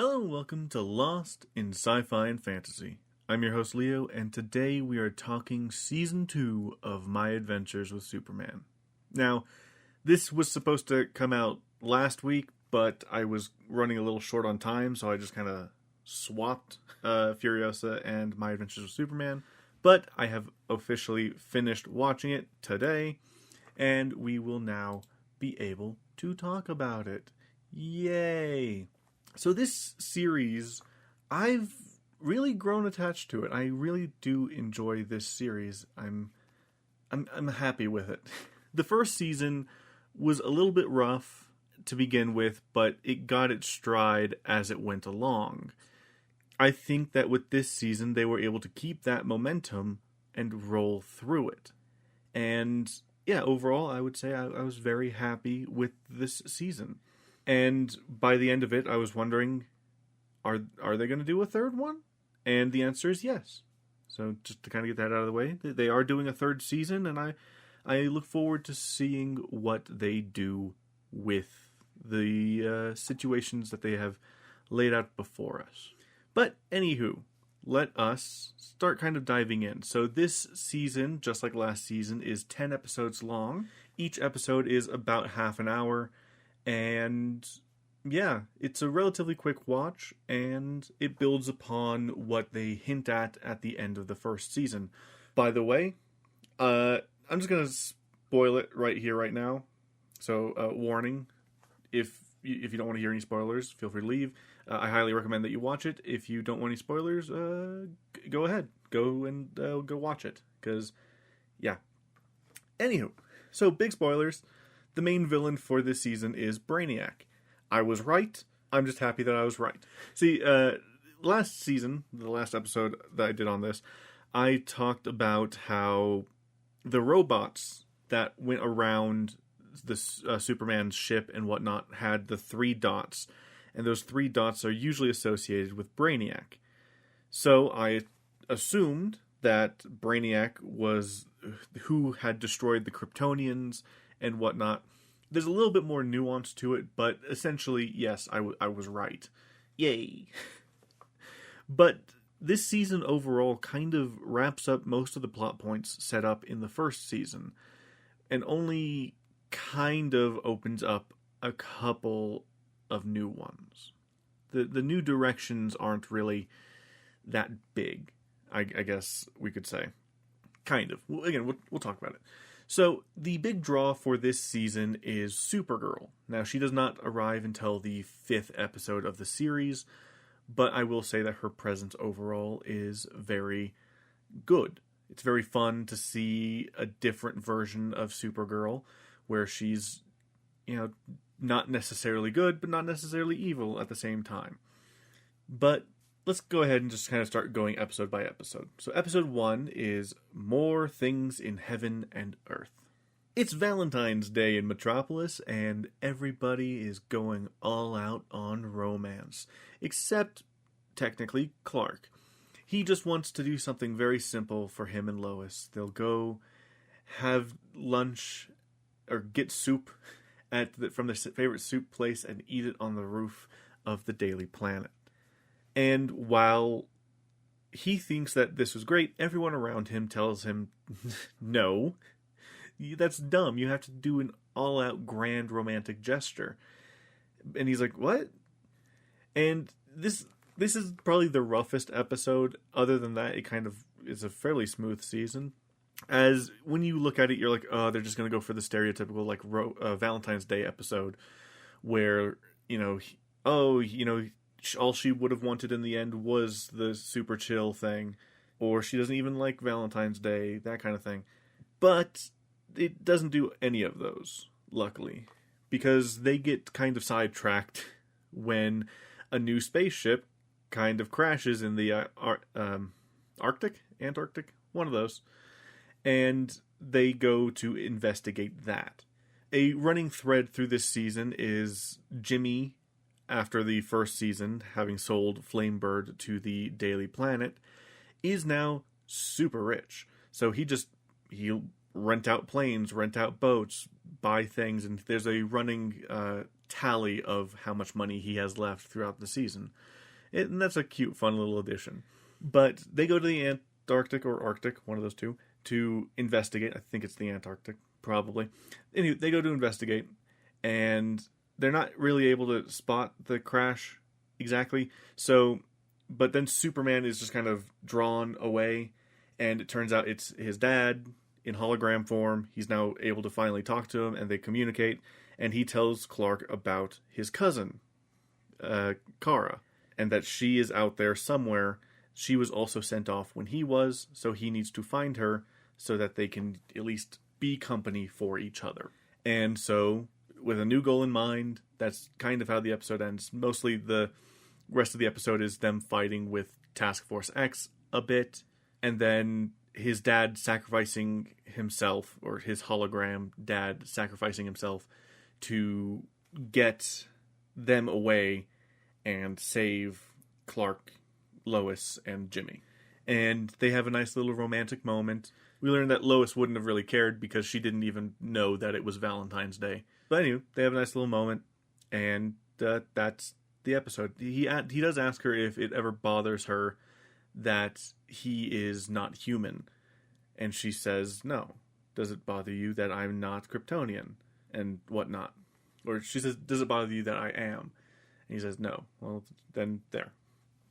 Hello and welcome to Lost in Sci-Fi and Fantasy. I'm your host Leo, and today we are talking Season 2 of My Adventures with Superman. Now, this was supposed to come out last week, but I was running a little short on time, so I just kind of swapped Furiosa and My Adventures with Superman. But I have officially finished watching it today, and we will now be able to talk about it. Yay! So this series, I've really grown attached to it. I really do enjoy this series. I'm happy with it. The first season was a little bit rough to begin with, but it got its stride as it went along. I think that with this season, they were able to keep that momentum and roll through it. And yeah, overall, I would say I was very happy with this season. And by the end of it, I was wondering, are they going to do a third one? And the answer is yes. So just to kind of get that out of the way, they are doing a third season, and I look forward to seeing what they do with the situations that they have laid out before us. But anywho, let us start kind of diving in. So this season, just like last season, is 10 episodes long. Each episode is about half an hour. And yeah, it's a relatively quick watch, and it builds upon what they hint at the end of the first season. By the way, I'm just going to spoil it right here, right now. So, warning, if you don't want to hear any spoilers, feel free to leave. I highly recommend that you watch it. If you don't want any spoilers, go ahead. Go watch it, because, yeah. Anywho, so big spoilers. The main villain for this season is Brainiac. I was right. I'm just happy that I was right. See, last season, the last episode that I did on this, I talked about how the robots that went around the Superman's ship and whatnot had the 3 dots, and those 3 dots are usually associated with Brainiac. So I assumed that Brainiac was who had destroyed the Kryptonians and whatnot. There's a little bit more nuance to it, but essentially, yes, I was right. Yay! But this season overall kind of wraps up most of the plot points set up in the first season, and only kind of opens up a couple of new ones. The new directions aren't really that big, I guess we could say. Kind of. Again, we'll talk about it. So, the big draw for this season is Supergirl. Now, she does not arrive until the 5th episode of the series, but I will say that her presence overall is very good. It's very fun to see a different version of Supergirl, where she's, not necessarily good, but not necessarily evil at the same time. But let's go ahead and just kind of start going episode by episode. So episode 1 is More Things in Heaven and Earth. It's Valentine's Day in Metropolis, and everybody is going all out on romance. Except, technically, Clark. He just wants to do something very simple for him and Lois. They'll go have lunch, or get soup from their favorite soup place and eat it on the roof of the Daily Planet. And while he thinks that this was great, everyone around him tells him, no, that's dumb. You have to do an all-out grand romantic gesture. And he's like, what? And this is probably the roughest episode. Other than that, it kind of is a fairly smooth season. As when you look at it, you're like, oh, they're just going to go for the stereotypical Valentine's Day episode where, all she would have wanted in the end was the super chill thing, or she doesn't even like Valentine's Day, that kind of thing. But it doesn't do any of those, luckily, because they get kind of sidetracked when a new spaceship kind of crashes in the Antarctic, one of those, and they go to investigate that. A running thread through this season is Jimmy, after the first season, having sold Flamebird to the Daily Planet, is now super rich. So he'll rent out planes, rent out boats, buy things, and there's a running tally of how much money he has left throughout the season. And that's a cute, fun little addition. But they go to the Antarctic or Arctic, one of those two, to investigate. I think it's the Antarctic, probably. Anyway, they go to investigate, and they're not really able to spot the crash exactly. So, but then Superman is just kind of drawn away, and it turns out it's his dad in hologram form. He's now able to finally talk to him, and they communicate, and he tells Clark about his cousin, Kara, and that she is out there somewhere. She was also sent off when he was, so he needs to find her so that they can at least be company for each other. And so, with a new goal in mind, that's kind of how the episode ends. Mostly the rest of the episode is them fighting with Task Force X a bit, and then his dad sacrificing himself, or his hologram dad sacrificing himself to get them away and save Clark, Lois, and Jimmy. And they have a nice little romantic moment. We learned that Lois wouldn't have really cared because she didn't even know that it was Valentine's Day. But anyway, they have a nice little moment, and that's the episode. He does ask her if it ever bothers her that he is not human. And she says, no. Does it bother you that I'm not Kryptonian? And whatnot. Or she says, does it bother you that I am? And he says, no. Well, then there.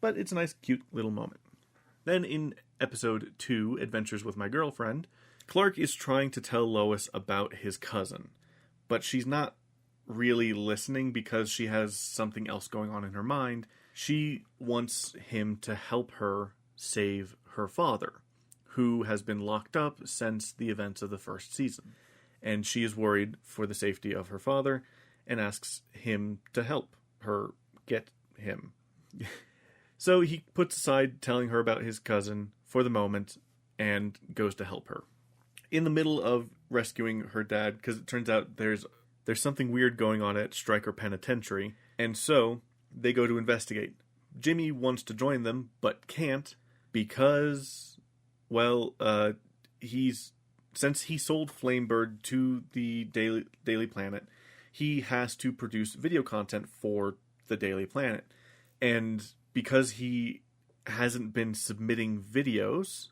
But it's a nice, cute little moment. Then in episode 2, Adventures with My Girlfriend, Clark is trying to tell Lois about his cousin. But she's not really listening because she has something else going on in her mind. She wants him to help her save her father, who has been locked up since the events of the first season. And she is worried for the safety of her father and asks him to help her get him. So he puts aside telling her about his cousin for the moment and goes to help her. In the middle of rescuing her dad, because it turns out there's something weird going on at Stryker Penitentiary, and so they go to investigate. Jimmy wants to join them, but can't because, well, since he sold Flamebird to the Daily Planet, he has to produce video content for the Daily Planet. And because he hasn't been submitting videos,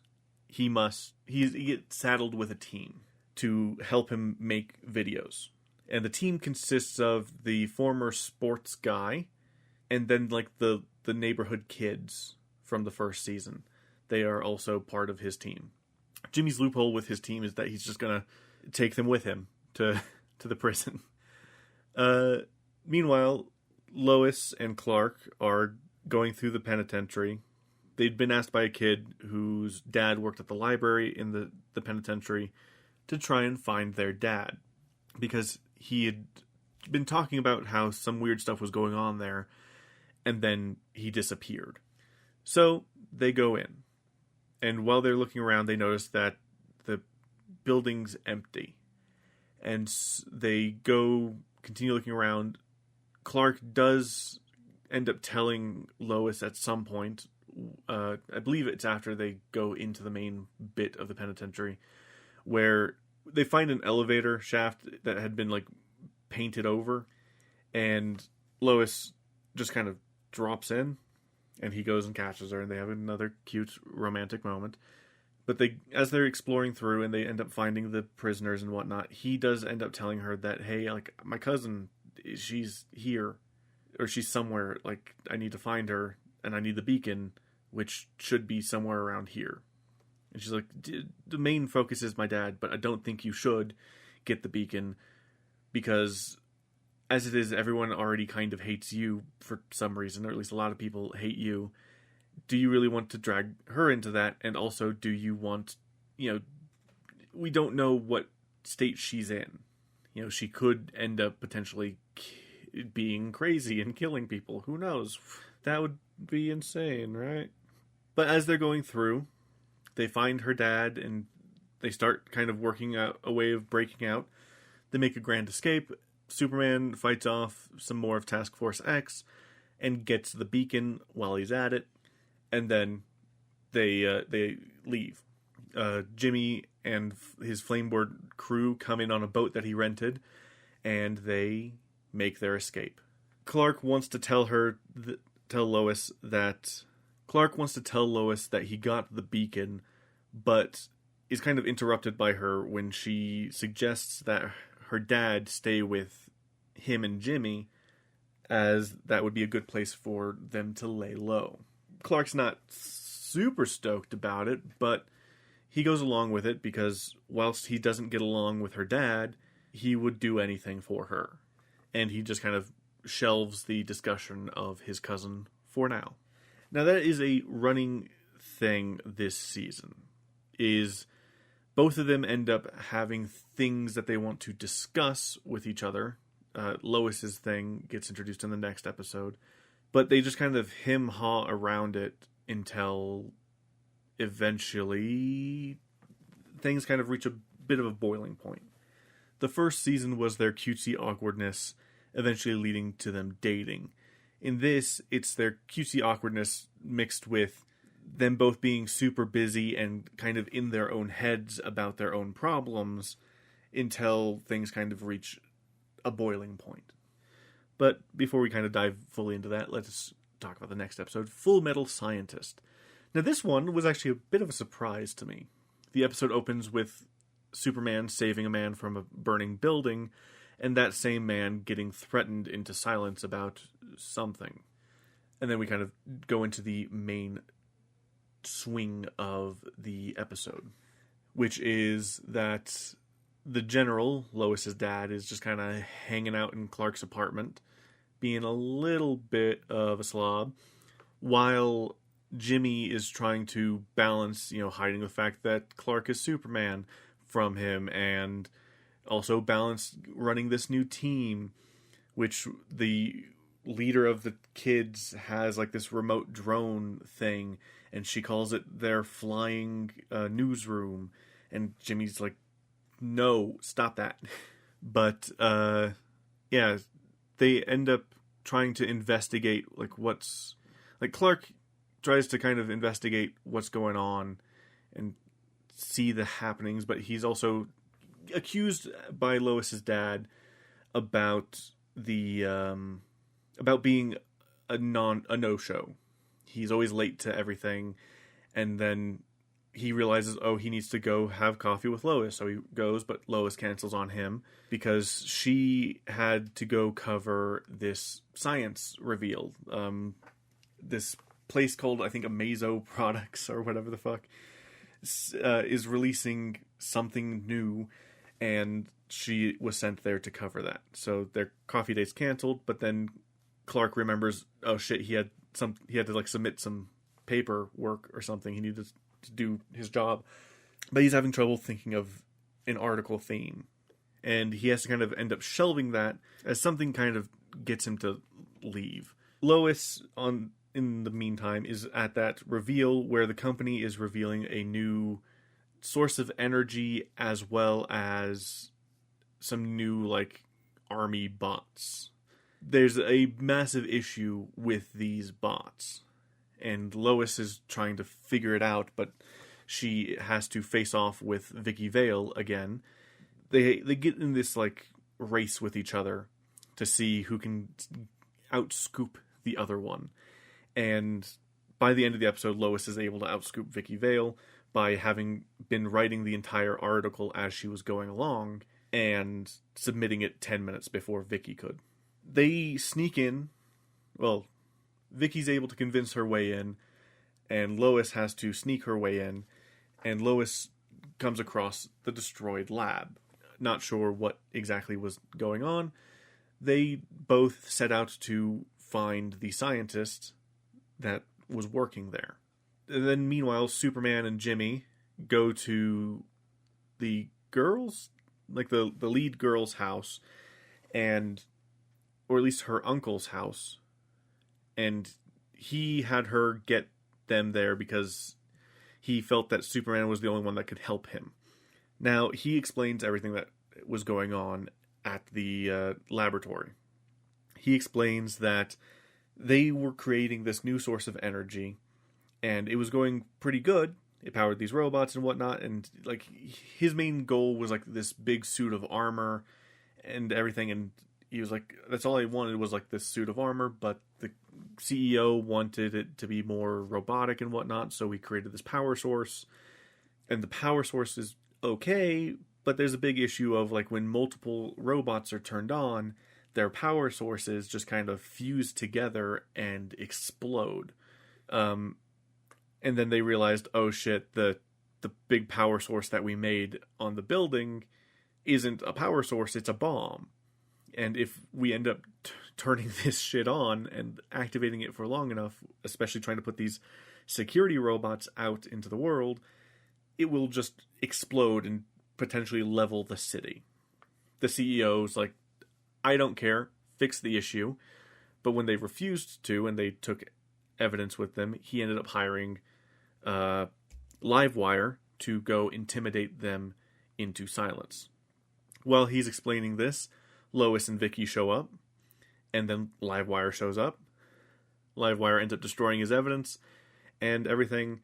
he gets saddled with a team to help him make videos. And the team consists of the former sports guy and then like the neighborhood kids from the first season. They are also part of his team. Jimmy's loophole with his team is that he's just going to take them with him to the prison. Meanwhile, Lois and Clark are going through the penitentiary. They'd been asked by a kid whose dad worked at the library in the penitentiary to try and find their dad, because he had been talking about how some weird stuff was going on there, and then he disappeared. So they go in, and while they're looking around, they notice that the building's empty, and they continue looking around. Clark does end up telling Lois at some point, I believe it's after they go into the main bit of the penitentiary, where they find an elevator shaft that had been like painted over, and Lois just kind of drops in, and he goes and catches her, and they have another cute romantic moment. But as they're exploring through and they end up finding the prisoners and whatnot, he does end up telling her that, hey, like, my cousin, she's here, or she's somewhere, like, I need to find her, and I need the beacon, which should be somewhere around here. And she's like, the main focus is my dad, but I don't think you should get the beacon, because as it is, everyone already kind of hates you for some reason, or at least a lot of people hate you. Do you really want to drag her into that? And also, do you want, we don't know what state she's in. She could end up potentially being crazy and killing people. Who knows? That would be insane, right? But as they're going through, they find her dad, and they start kind of working out a way of breaking out. They make a grand escape. Superman fights off some more of Task Force X and gets the beacon while he's at it. And then they leave. Jimmy and his Flameboard crew come in on a boat that he rented, and they make their escape. Clark wants to tell Lois that he got the beacon, but is kind of interrupted by her when she suggests that her dad stay with him and Jimmy, as that would be a good place for them to lay low. Clark's not super stoked about it, but he goes along with it because whilst he doesn't get along with her dad, he would do anything for her. And he just kind of shelves the discussion of his cousin for now. Now that is a running thing this season, is both of them end up having things that they want to discuss with each other. Lois's thing gets introduced in the next episode, but they just kind of hem-haw around it until eventually things kind of reach a bit of a boiling point. The first season was their cutesy awkwardness, eventually leading to them dating. In this, it's their cutesy awkwardness mixed with them both being super busy and kind of in their own heads about their own problems until things kind of reach a boiling point. But before we kind of dive fully into that, let's talk about the next episode, Full Metal Scientist. Now this one was actually a bit of a surprise to me. The episode opens with Superman saving a man from a burning building, and that same man getting threatened into silence about something. And then we kind of go into the main swing of the episode, which is that the general, Lois's dad, is just kind of hanging out in Clark's apartment, being a little bit of a slob, while Jimmy is trying to balance, hiding the fact that Clark is Superman from him, and also balance running this new team, which the leader of the kids has like this remote drone thing, and she calls it their flying newsroom, and Jimmy's like, no, stop that. But yeah, they end up trying to investigate Clark tries to kind of investigate what's going on and see the happenings, but he's also accused by Lois's dad about about being a no-show. He's always late to everything, and then he realizes, he needs to go have coffee with Lois, so he goes, but Lois cancels on him because she had to go cover this science reveal. This place called, I think, Amazo Products, or whatever the fuck, is releasing something new, and she was sent there to cover that. So their coffee date's canceled, but then Clark remembers, oh shit, he had to submit some paperwork or something. He needed to do his job, but he's having trouble thinking of an article theme, and he has to kind of end up shelving that as something kind of gets him to leave. Lois, in the meantime, is at that reveal where the company is revealing a new source of energy as well as some new army bots. There's a massive issue with these bots, and Lois is trying to figure it out, but she has to face off with Vicky Vale again. They get in this race with each other to see who can outscoop the other one. And by the end of the episode, Lois is able to outscoop Vicky Vale by having been writing the entire article as she was going along and submitting it 10 minutes before Vicky could. They sneak in. Well, Vicky's able to convince her way in, and Lois has to sneak her way in, and Lois comes across the destroyed lab. Not sure what exactly was going on. They both set out to find the scientist that was working there. And then meanwhile, Superman and Jimmy go to the girls, the lead girl's house, or at least her uncle's house, and he had her get them there because he felt that Superman was the only one that could help him. Now, he explains everything that was going on at the laboratory. He explains that they were creating this new source of energy, and it was going pretty good. It powered these robots and whatnot, and his main goal was this big suit of armor and everything, and he was like, that's all I wanted was like this suit of armor, but the CEO wanted it to be more robotic and whatnot, so we created this power source. And the power source is okay, but there's a big issue of like when multiple robots are turned on, their power sources just kind of fuse together and explode. And then they realized, oh shit, the big power source that we made on the building isn't a power source, it's a bomb. And if we end up turning this shit on and activating it for long enough, especially trying to put these security robots out into the world, it will just explode and potentially level the city. The CEO's like, I don't care, fix the issue. But when they refused to, and they took evidence with them, he ended up hiring Livewire to go intimidate them into silence. While he's explaining this, Lois and Vicky show up, and then Livewire shows up. Livewire ends up destroying his evidence and everything,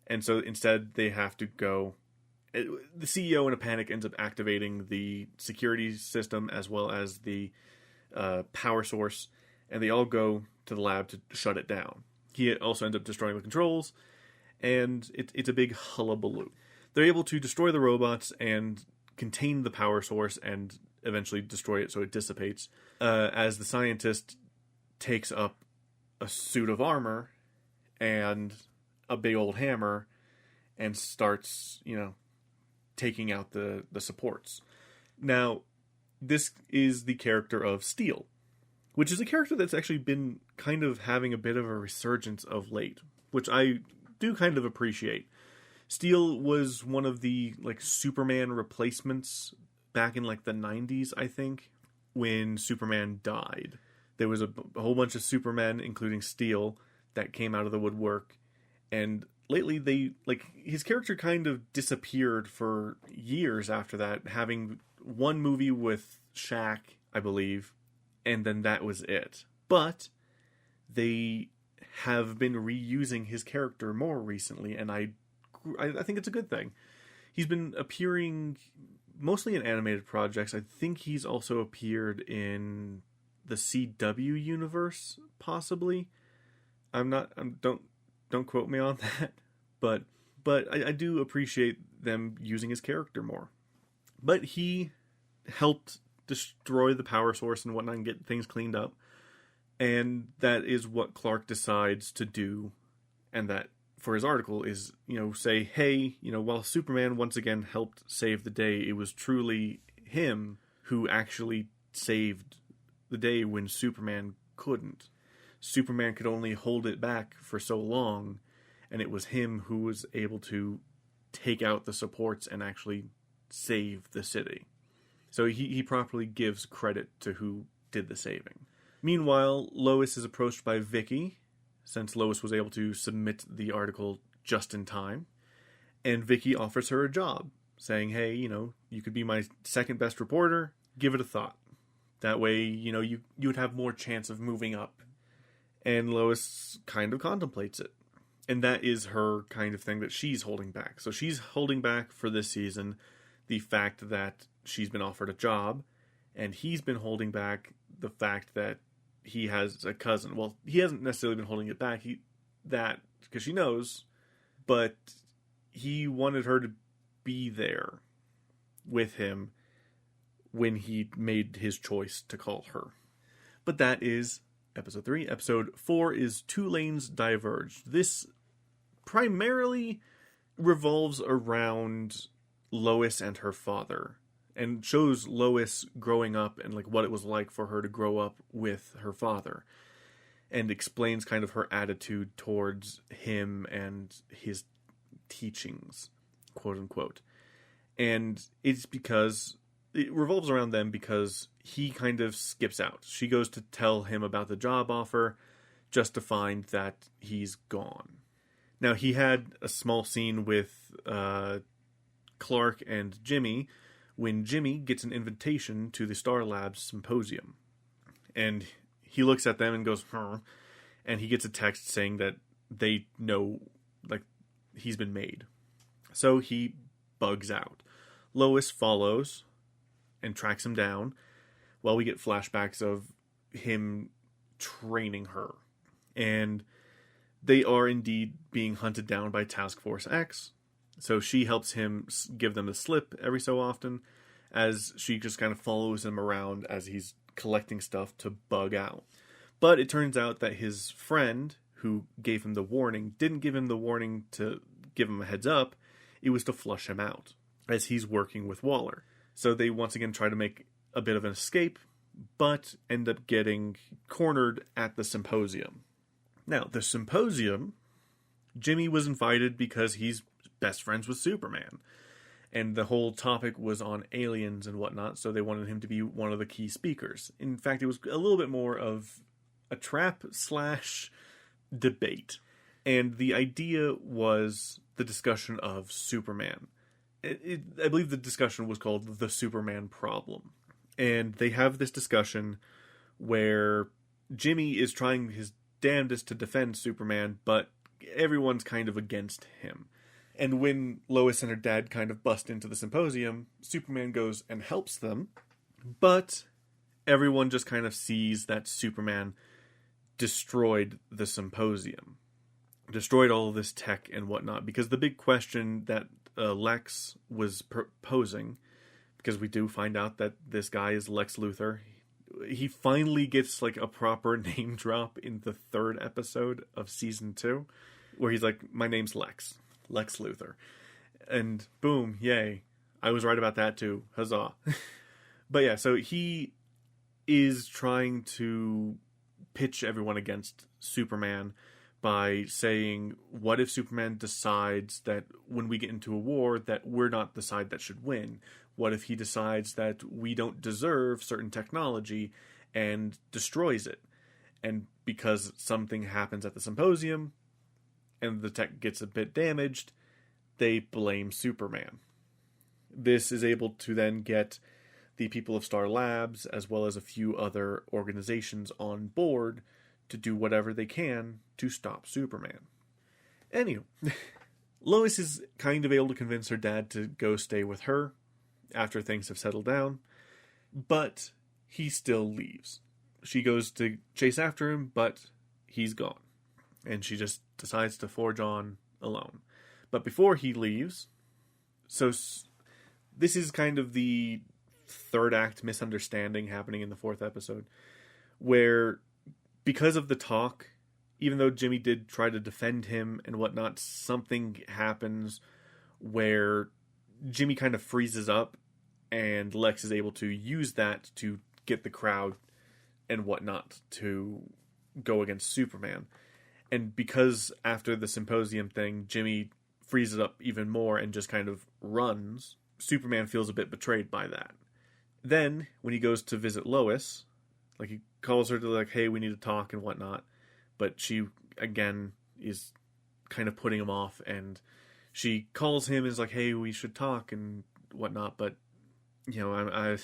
and so instead they have to go. The CEO in a panic ends up activating the security system as well as the power source, and they all go to the lab to shut it down. He also ends up destroying the controls, and it's a big hullabaloo. They're able to destroy the robots and contain the power source and eventually destroy it so it dissipates, as the scientist takes up a suit of armor and a big old hammer and starts, taking out the supports. Now, this is the character of Steel, which is a character that's actually been kind of having a bit of a resurgence of late, which I do kind of appreciate. Steel was one of the Superman replacements back in the 90s, I think, when Superman died. There was a whole bunch of Supermen, including Steel, that came out of the woodwork, and lately his character kind of disappeared for years after that, having one movie with Shaq, I believe, and then that was it. But they have been reusing his character more recently, and I think it's a good thing. He's been appearing mostly in animated projects. I think he's also appeared in the CW universe, possibly. Don't quote me on that, but I do appreciate them using his character more. But he helped destroy the power source and whatnot and get things cleaned up, and that is what Clark decides to do, and that for his article is, say, hey, while Superman once again helped save the day, it was truly him who actually saved the day when Superman couldn't. Superman could only hold it back for so long, and it was him who was able to take out the supports and actually save the city. So he properly gives credit to who did the saving. Meanwhile, Lois is approached by Vicky, since Lois was able to submit the article just in time, and Vicky offers her a job, saying, hey, you could be my second best reporter, give it a thought. That way, you would have more chance of moving up. And Lois kind of contemplates it. And that is her kind of thing that she's holding back. So she's holding back for this season the fact that she's been offered a job, and he's been holding back the fact that he has a cousin. Well, he hasn't necessarily been holding it back, because she knows, but he wanted her to be there with him when he made his choice to call her. But that is episode 3. Episode 4 is Two Lanes Diverged. This primarily revolves around Lois and her father, and shows Lois growing up and what it was like for her to grow up with her father, and explains kind of her attitude towards him and his teachings, quote unquote. And it's because it revolves around them because he kind of skips out. She goes to tell him about the job offer just to find that he's gone. Now, he had a small scene with Clark and Jimmy when Jimmy gets an invitation to the Star Labs symposium. And he looks at them and goes, and he gets a text saying that they know, he's been made. So he bugs out. Lois follows and tracks him down, Well, we get flashbacks of him training her. And they are indeed being hunted down by Task Force X. So she helps him give them the slip every so often, as she just kind of follows him around as he's collecting stuff to bug out. But it turns out that his friend, who gave him the warning, didn't give him the warning to give him a heads up. It was to flush him out, as he's working with Waller. So they once again try to make a bit of an escape, but end up getting cornered at the symposium. Now, the symposium, Jimmy was invited because he's best friends with Superman. And the whole topic was on aliens and whatnot, so they wanted him to be one of the key speakers. In fact, it was a little bit more of a trap/debate. And the idea was the discussion of Superman. I believe the discussion was called the Superman problem. And they have this discussion where Jimmy is trying his damnedest to defend Superman, but everyone's kind of against him. And when Lois and her dad kind of bust into the symposium, Superman goes and helps them, but everyone just kind of sees that Superman destroyed the symposium, destroyed all of this tech and whatnot, because the big question that Lex was posing, because we do find out that this guy is Lex Luthor. He finally gets like a proper name drop in the 3rd episode of season 2, where he's like, my name's Lex Luthor. And boom, yay. I was right about that too. Huzzah. But yeah, so he is trying to pitch everyone against Superman by saying, what if Superman decides that when we get into a war that we're not the side that should win? What if he decides that we don't deserve certain technology and destroys it? And because something happens at the symposium and the tech gets a bit damaged, they blame Superman. This is able to then get the people of Star Labs, as well as a few other organizations on board, to do whatever they can to stop Superman. Anyway, Lois is kind of able to convince her dad to go stay with her after things have settled down, but he still leaves. She goes to chase after him, but he's gone. And she just decides to forge on alone. But before he leaves, so this is kind of the 3rd act misunderstanding happening in the 4th episode, where because of the talk, even though Jimmy did try to defend him and whatnot, something happens where Jimmy kind of freezes up, and Lex is able to use that to get the crowd and whatnot to go against Superman. And because after the symposium thing, Jimmy freezes up even more and just kind of runs, Superman feels a bit betrayed by that. Then, when he goes to visit Lois, like, he calls her to, like, hey, we need to talk and whatnot, but she, again, is kind of putting him off, and she calls him and is like, hey, we should talk and whatnot, but, you know, I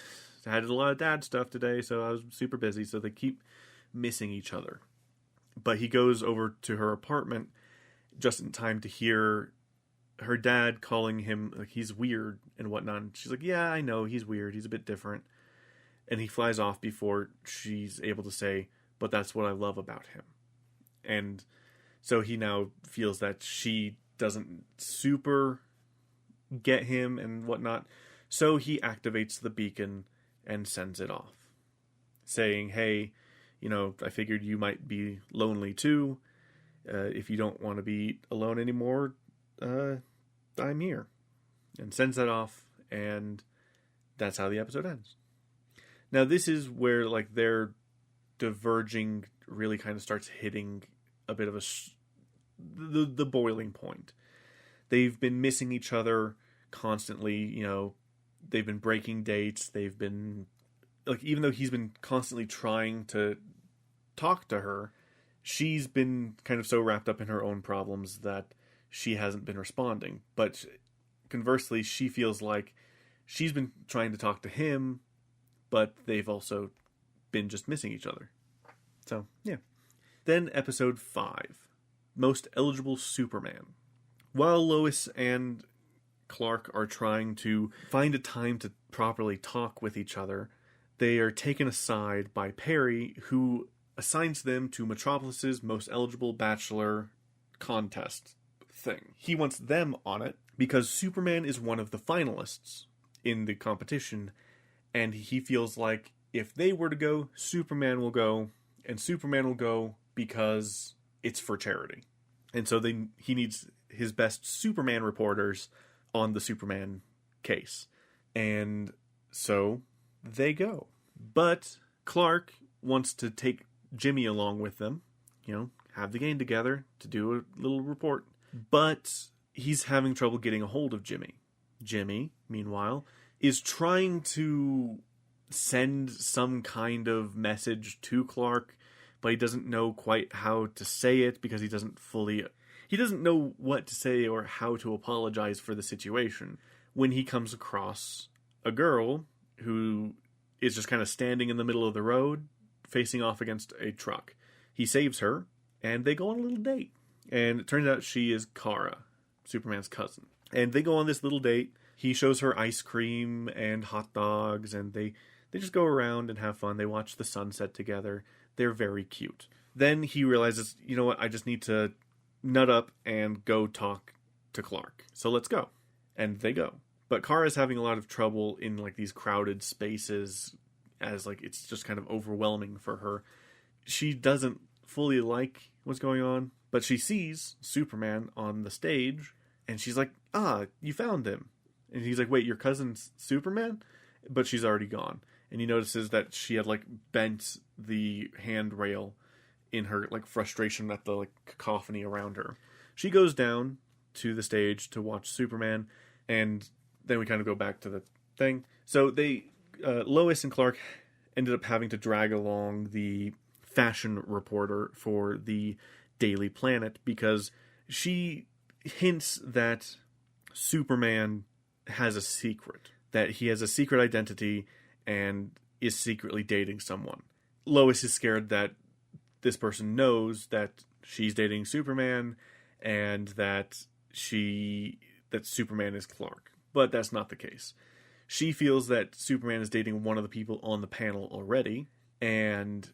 had a lot of dad stuff today, so I was super busy, so they keep missing each other. But he goes over to her apartment just in time to hear her dad calling him, like, he's weird and whatnot. And she's like, yeah, I know, he's weird, he's a bit different. And he flies off before she's able to say, but that's what I love about him. And so he now feels that she doesn't super get him and whatnot. So he activates the beacon and sends it off, saying, hey, you know, I figured you might be lonely too. If you don't want to be alone anymore, I'm here. And sends that off, and that's how the episode ends. Now, this is where, like, their diverging really kind of starts hitting a bit of the boiling point. They've been missing each other constantly, you know, they've been breaking dates, they've been, like, even though he's been constantly trying to talk to her, she's been kind of so wrapped up in her own problems that she hasn't been responding. But conversely, she feels like she's been trying to talk to him, but they've also been just missing each other. So, yeah. Then episode 5, Most Eligible Superman. While Lois and Clark are trying to find a time to properly talk with each other, they are taken aside by Perry, who assigns them to Metropolis's most eligible bachelor contest thing. He wants them on it because Superman is one of the finalists in the competition, and he feels like if they were to go, Superman will go, and Superman will go because it's for charity. And so he needs his best Superman reporters on the Superman case. And so they go. But Clark wants to take Jimmy along with them, have the gang together to do a little report. But he's having trouble getting a hold of Jimmy. Jimmy, meanwhile, is trying to send some kind of message to Clark, but he doesn't know quite how to say it because he doesn't know what to say or how to apologize for the situation. When he comes across a girl who is just kind of standing in the middle of the road, facing off against a truck. He saves her, and they go on a little date. And it turns out she is Kara, Superman's cousin. And they go on this little date. He shows her ice cream and hot dogs, and they just go around and have fun. They watch the sunset together. They're very cute. Then he realizes, you know what, I just need to nut up and go talk to Clark. So let's go. And they go. But Kara's having a lot of trouble in these crowded spaces, as it's just kind of overwhelming for her. She doesn't fully like what's going on, but she sees Superman on the stage, and she's like, you found him. And he's like, wait, your cousin's Superman? But she's already gone. And he notices that she had bent the handrail in her frustration at the cacophony around her. She goes down to the stage to watch Superman, and then we kind of go back to the thing. So Lois and Clark ended up having to drag along the fashion reporter for the Daily Planet because she hints that Superman has a secret, that he has a secret identity and is secretly dating someone. Lois is scared that this person knows that she's dating Superman and that Superman is Clark. But that's not the case. She feels that Superman is dating one of the people on the panel already, and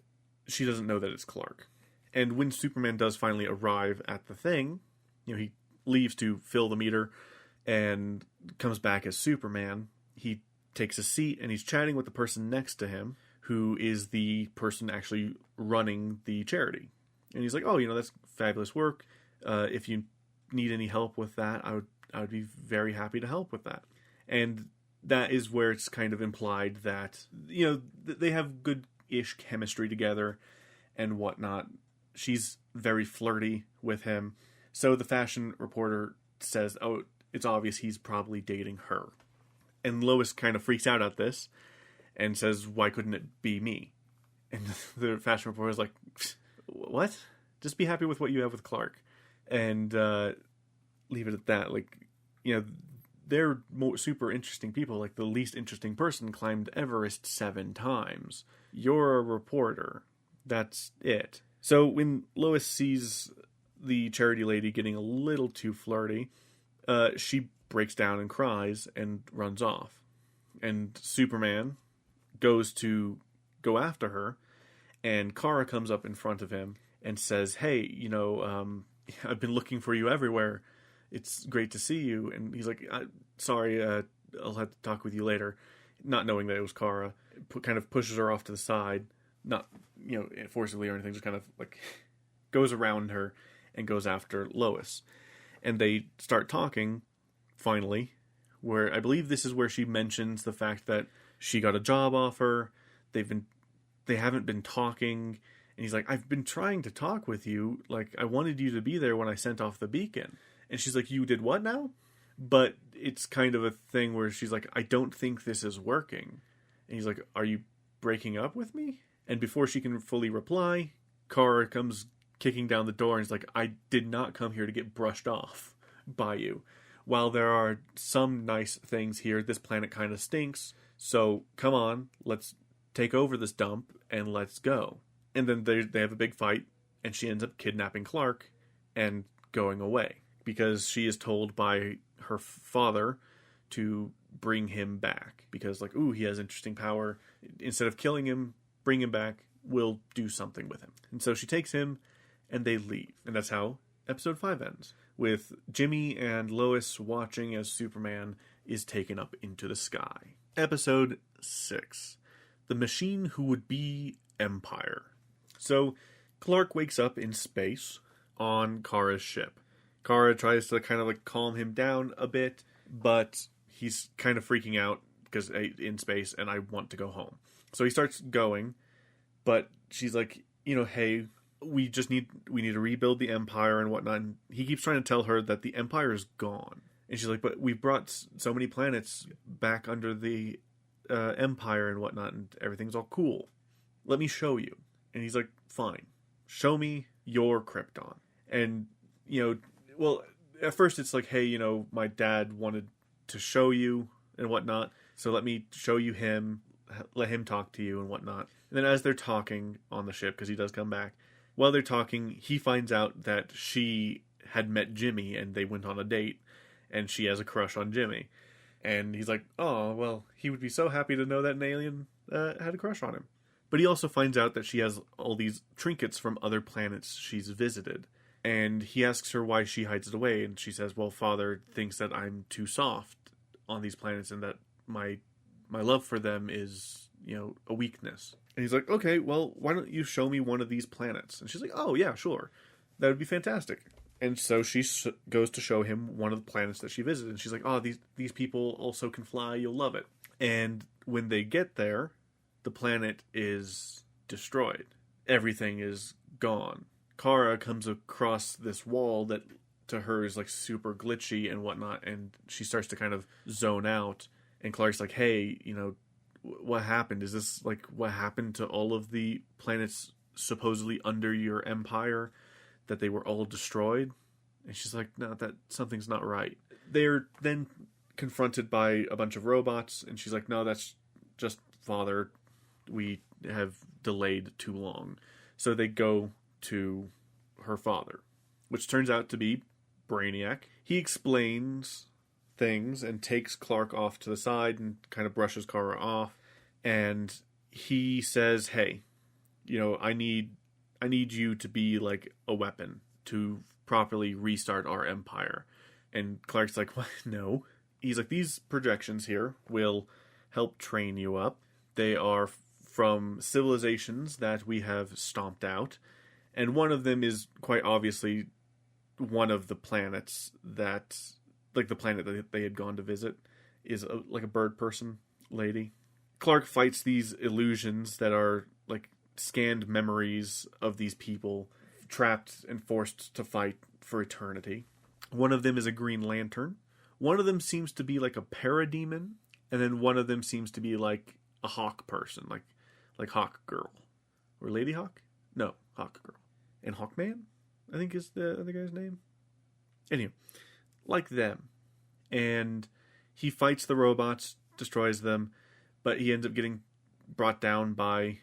she doesn't know that it's Clark. And when Superman does finally arrive at the thing, he leaves to fill the meter and comes back as Superman. He takes a seat and he's chatting with the person next to him, who is the person actually running the charity. And he's like, that's fabulous work. If you need any help with that, I would be very happy to help with that. And that is where it's kind of implied that, they have good-ish chemistry together and whatnot. She's very flirty with him. So the fashion reporter says, it's obvious he's probably dating her. And Lois kind of freaks out at this and says, why couldn't it be me? And the fashion reporter is like, what? Just be happy with what you have with Clark. And leave it at that. They're super interesting people. The least interesting person climbed Everest 7 times. You're a reporter. That's it. So when Lois sees the charity lady getting a little too flirty, she breaks down and cries and runs off. And Superman goes to go after her, and Kara comes up in front of him and says, hey, I've been looking for you everywhere. It's great to see you. And he's like, sorry, I'll have to talk with you later. Not knowing that it was Kara. Kind of pushes her off to the side. Not, forcibly or anything. Just kind of goes around her and goes after Lois. And they start talking, finally, where I believe this is where she mentions the fact that she got a job offer. They haven't been talking. And he's like, I've been trying to talk with you. I wanted you to be there when I sent off the beacon. And she's like, you did what now? But it's kind of a thing where she's like, I don't think this is working. And he's like, are you breaking up with me? And before she can fully reply, Kara comes kicking down the door and is like, I did not come here to get brushed off by you. While there are some nice things here, this planet kind of stinks. So come on, let's take over this dump and let's go. And then they have a big fight, and she ends up kidnapping Clark and going away because she is told by her father to bring him back. Because, like, ooh, he has interesting power. Instead of killing him, bring him back. We'll do something with him. And so she takes him, and they leave. And that's how episode 5 ends. With Jimmy and Lois watching as Superman is taken up into the sky. Episode 6. The Machine Who Would Be Empire. So, Clark wakes up in space on Kara's ship. Kara tries to kind of like calm him down a bit, but he's kind of freaking out because in space and I want to go home. So he starts going, but she's like, hey, we need to rebuild the Empire and whatnot. And he keeps trying to tell her that the Empire is gone. And she's like, but we brought so many planets back under the Empire and whatnot, and everything's all cool. Let me show you. And he's like, fine. Show me your Krypton. And, well, at first it's like, hey, my dad wanted to show you and whatnot, so let me show you him, let him talk to you and whatnot. And then as they're talking on the ship, because he does come back, while they're talking, he finds out that she had met Jimmy and they went on a date, and she has a crush on Jimmy. And he's like, oh, well, he would be so happy to know that an alien had a crush on him. But he also finds out that she has all these trinkets from other planets she's visited. And he asks her why she hides it away. And she says, well, Father thinks that I'm too soft on these planets and that my love for them is, a weakness. And he's like, okay, well, why don't you show me one of these planets? And she's like, oh, yeah, sure. That would be fantastic. And so she goes to show him one of the planets that she visited. And she's like, oh, these people also can fly. You'll love it. And when they get there, the planet is destroyed. Everything is gone. Kara comes across this wall that to her is like super glitchy and whatnot, and she starts to kind of zone out. And Clark's like, hey, what happened? Is this like what happened to all of the planets supposedly under your empire, that they were all destroyed? And she's like, no, that something's not right. They're then confronted by a bunch of robots, and she's like, no, that's just Father. We have delayed too long. So they go to her father, which turns out to be Brainiac. He explains things and takes Clark off to the side and kind of brushes Kara off. And he says, hey, I need you to be like a weapon to properly restart our empire. And Clark's like, what? No. He's like, these projections here will help train you up. They are from civilizations that we have stomped out. And one of them is quite obviously one of the planets that, like the planet that they had gone to visit, is like a bird person lady. Clark fights these illusions that are like scanned memories of these people trapped and forced to fight for eternity. One of them is a Green Lantern. One of them seems to be like a parademon. And then one of them seems to be like a hawk person, like Hawk Girl. Or Lady Hawk? No, Hawk Girl. And Hawkman, I think is the other guy's name. Anyway, like them. And he fights the robots, destroys them, but he ends up getting brought down by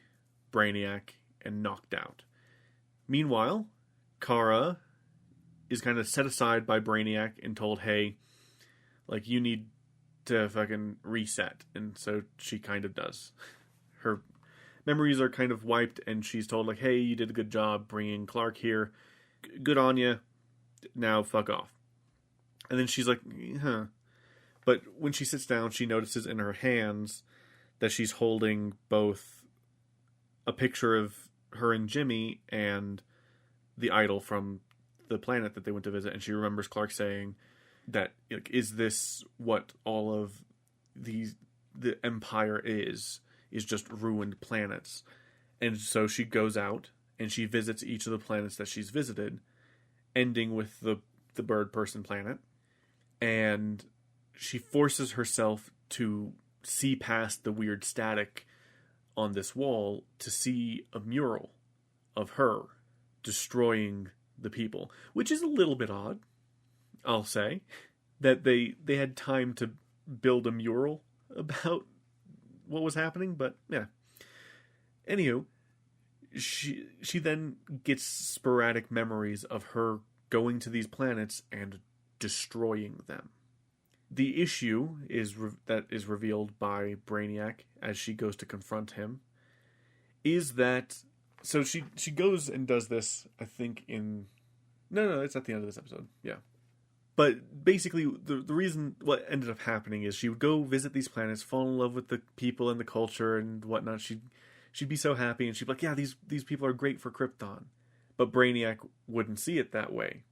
Brainiac and knocked out. Meanwhile, Kara is kind of set aside by Brainiac and told, hey, like, you need to fucking reset. And so she kind of does. Her memories are kind of wiped, and she's told, like, hey, you did a good job bringing Clark here. Good on you. Now fuck off. And then she's like, huh. But when she sits down, she notices in her hands that she's holding both a picture of her and Jimmy and the idol from the planet that they went to visit. And she remembers Clark saying that, like, is this what all of the Empire is just ruined planets? And so she goes out and she visits each of the planets that she's visited, ending with the bird person planet. And she forces herself to see past the weird static on this wall to see a mural of her destroying the people, which is a little bit odd, I'll say, that they had time to build a mural about what was happening, but yeah. Anywho, she then gets sporadic memories of her going to these planets and destroying them. The issue that is revealed by Brainiac as she goes to confront him is that, so she goes and does this, I think in, no, it's at the end of this episode, yeah. But basically, the reason what ended up happening is she would go visit these planets, fall in love with the people and the culture and whatnot. She'd be so happy, and she'd be like, yeah, these people are great for Krypton. But Brainiac wouldn't see it that way.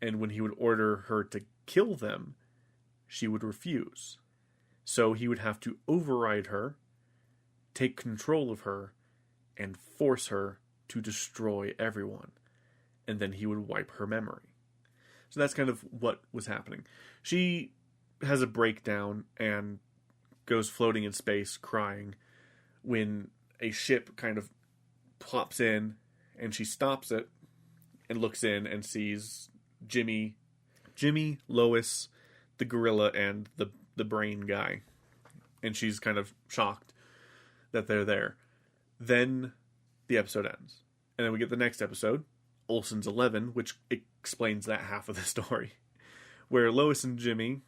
And when he would order her to kill them, she would refuse. So he would have to override her, take control of her, and force her to destroy everyone. And then he would wipe her memory. So that's kind of what was happening. She has a breakdown and goes floating in space crying when a ship kind of plops in, and she stops it and looks in and sees Jimmy, Lois, the gorilla, and the brain guy. And she's kind of shocked that they're there. Then the episode ends. And then we get the next episode, Olsen's 11, which explains that half of the story, where Lois and Jimmy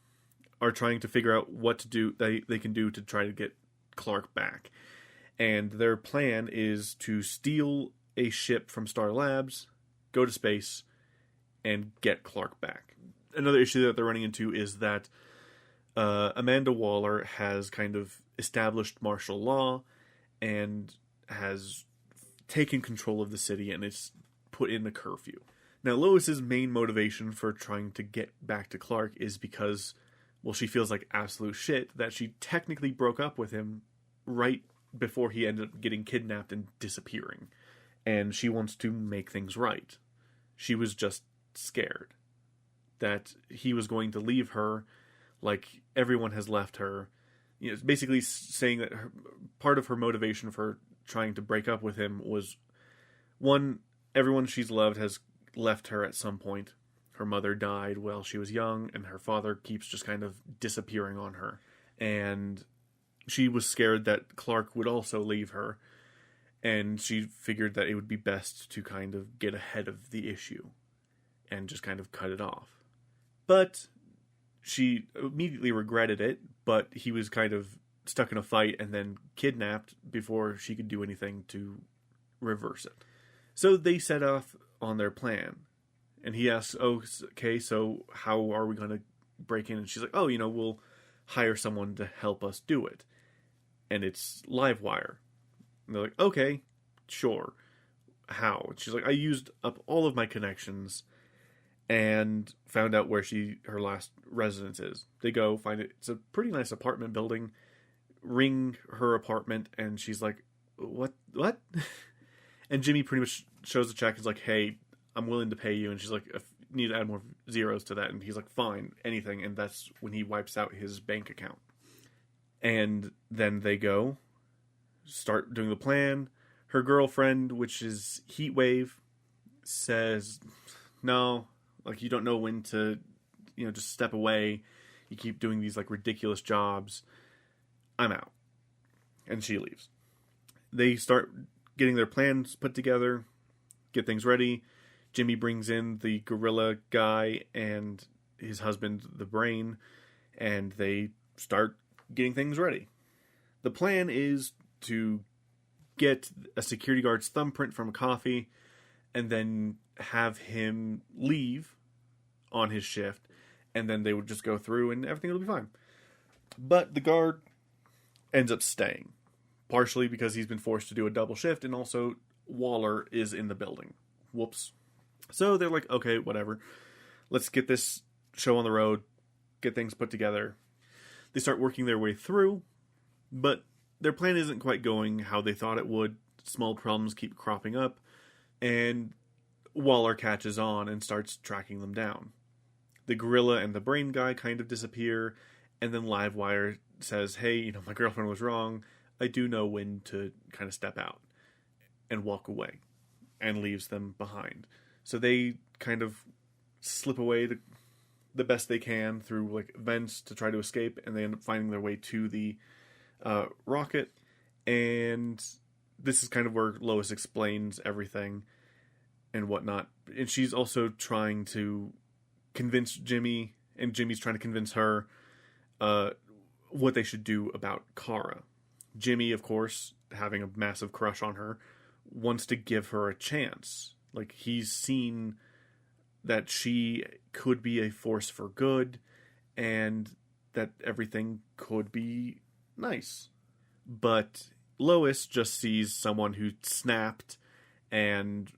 are trying to figure out what to do, they can do to try to get Clark back. And their plan is to steal a ship from Star Labs, go to space, and get Clark back. Another issue that they're running into is that Amanda Waller has kind of established martial law and has taken control of the city and is put in a curfew. Now, Lois's main motivation for trying to get back to Clark is because, well, she feels like absolute shit that she technically broke up with him right before he ended up getting kidnapped and disappearing. And she wants to make things right. She was just scared that he was going to leave her like everyone has left her. You know, it's basically saying that part of her motivation for trying to break up with him was, one, everyone she's loved has left her at some point. Her mother died while she was young, and her father keeps just kind of disappearing on her. And she was scared that Clark would also leave her, and she figured that it would be best to kind of get ahead of the issue and just kind of cut it off. But she immediately regretted it, but he was kind of stuck in a fight and then kidnapped before she could do anything to reverse it. So they set off on their plan. And he asks, oh, okay, so how are we going to break in? And she's like, oh, we'll hire someone to help us do it. And it's Livewire. And they're like, okay, sure. How? And she's like, I used up all of my connections and found out where her last residence is. They go find it. It's a pretty nice apartment building. Ring her apartment, and she's like, what? And Jimmy pretty much shows the check. He's like, hey, I'm willing to pay you. And she's like, I need to add more zeros to that. And he's like, fine, anything. And that's when he wipes out his bank account. And then they go start doing the plan. Her girlfriend, which is Heatwave, says, no, like, you don't know when to, just step away. You keep doing these, like, ridiculous jobs. I'm out. And she leaves. They start getting their plans put together, get things ready. Jimmy brings in the gorilla guy and his husband, the brain, and they start getting things ready. The plan is to get a security guard's thumbprint from a coffee and then have him leave on his shift, and then they would just go through and everything will be fine. But the guard ends up staying, partially because he's been forced to do a double shift, and also Waller is in the building. Whoops. So they're like, okay, whatever. Let's get this show on the road, get things put together. They start working their way through, but their plan isn't quite going how they thought it would. Small problems keep cropping up, and Waller catches on and starts tracking them down. The gorilla and the brain guy kind of disappear, and then Livewire says, hey, my girlfriend was wrong. I do know when to kind of step out and walk away, and leaves them behind. So they kind of slip away the best they can through like vents to try to escape, and they end up finding their way to the rocket. And this is kind of where Lois explains everything and whatnot. And she's also trying to convince Jimmy, and Jimmy's trying to convince her what they should do about Kara. Jimmy, of course, having a massive crush on her, wants to give her a chance. Like, he's seen that she could be a force for good, and that everything could be nice. But Lois just sees someone who snapped and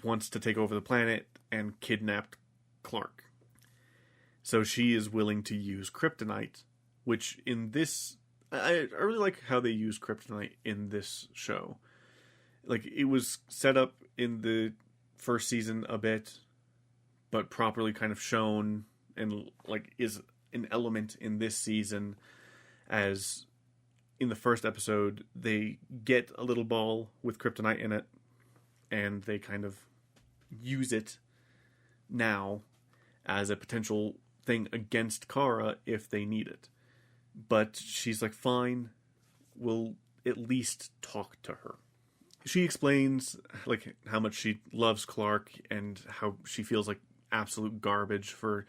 wants to take over the planet and kidnapped Clark. So she is willing to use kryptonite, which in this... I really like how they use kryptonite in this show. Like, it was set up in the first season a bit, but properly kind of shown and, like, is an element in this season, as in the first episode, they get a little ball with kryptonite in it, and they kind of use it now as a potential thing against Kara if they need it. But she's like, fine, we'll at least talk to her. She explains, like, how much she loves Clark and how she feels like absolute garbage for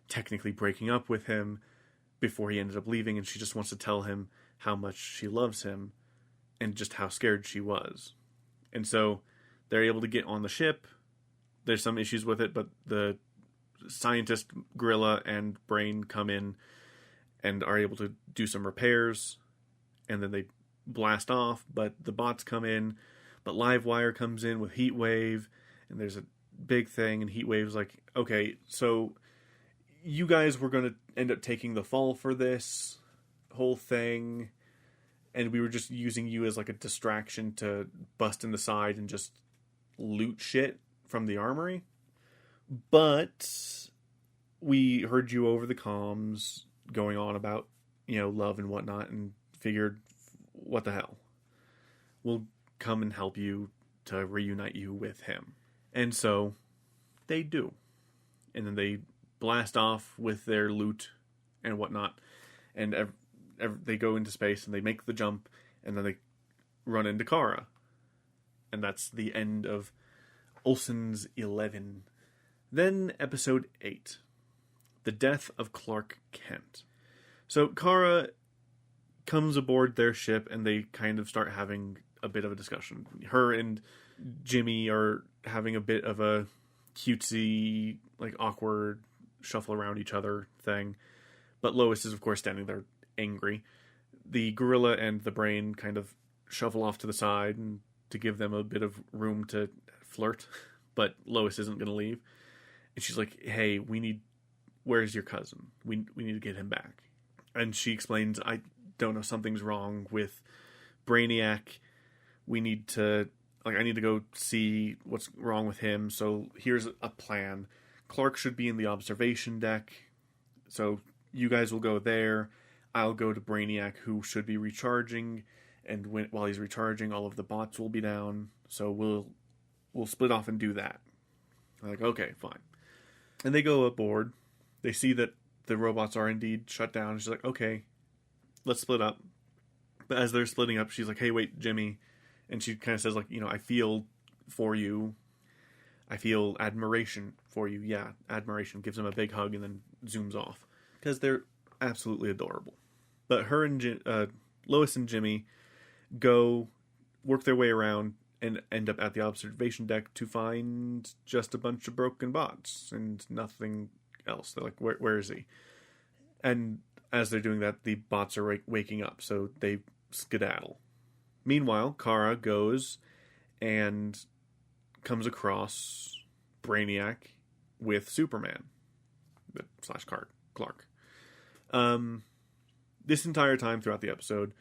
technically breaking up with him before he ended up leaving, and she just wants to tell him how much she loves him and just how scared she was. And so they're able to get on the ship. There's some issues with it, but the scientist, Gorilla, and Brain come in and are able to do some repairs, and then they blast off, but the bots come in, but Livewire comes in with Heatwave, and there's a big thing, and Heatwave's like, okay, so you guys were going to end up taking the fall for this whole thing, and we were just using you as like a distraction to bust in the side and just loot shit from the armory. But we heard you over the comms going on about, you know, love and whatnot, and figured, what the hell? We'll come and help you to reunite you with him. And so they do. And then they blast off with their loot and whatnot, and they go into space, and they make the jump, and then they run into Kara. And that's the end of Olsen's 11. Then episode 8. The Death of Clark Kent. So Kara comes aboard their ship, and they kind of start having a bit of a discussion. Her and Jimmy are having a bit of a cutesy, like, awkward shuffle around each other thing. But Lois is, of course, standing there angry. The Gorilla and the Brain kind of shuffle off to the side and to give them a bit of room to flirt. But Lois isn't going to leave. And she's like, hey, where's your cousin? We need to get him back. And she explains, I don't know, something's wrong with Brainiac. I need to go see what's wrong with him. So here's a plan. Clark should be in the observation deck. So you guys will go there. I'll go to Brainiac, who should be recharging. And while he's recharging, all of the bots will be down. So we'll split off and do that. I'm like, okay, fine. And they go aboard. They see that the robots are indeed shut down. She's like, okay, let's split up. But as they're splitting up, she's like, hey, wait, Jimmy. And she kind of says, like, you know, I feel for you. I feel admiration for you. Yeah, admiration. Gives him a big hug and then zooms off. Because they're absolutely adorable. But her and Lois and Jimmy go work their way around and end up at the observation deck to find just a bunch of broken bots and nothing else. They're like, where is he? And as they're doing that, the bots are waking up, so they skedaddle. Meanwhile, Kara goes and comes across Brainiac with Superman / Clark. This entire time throughout the episode,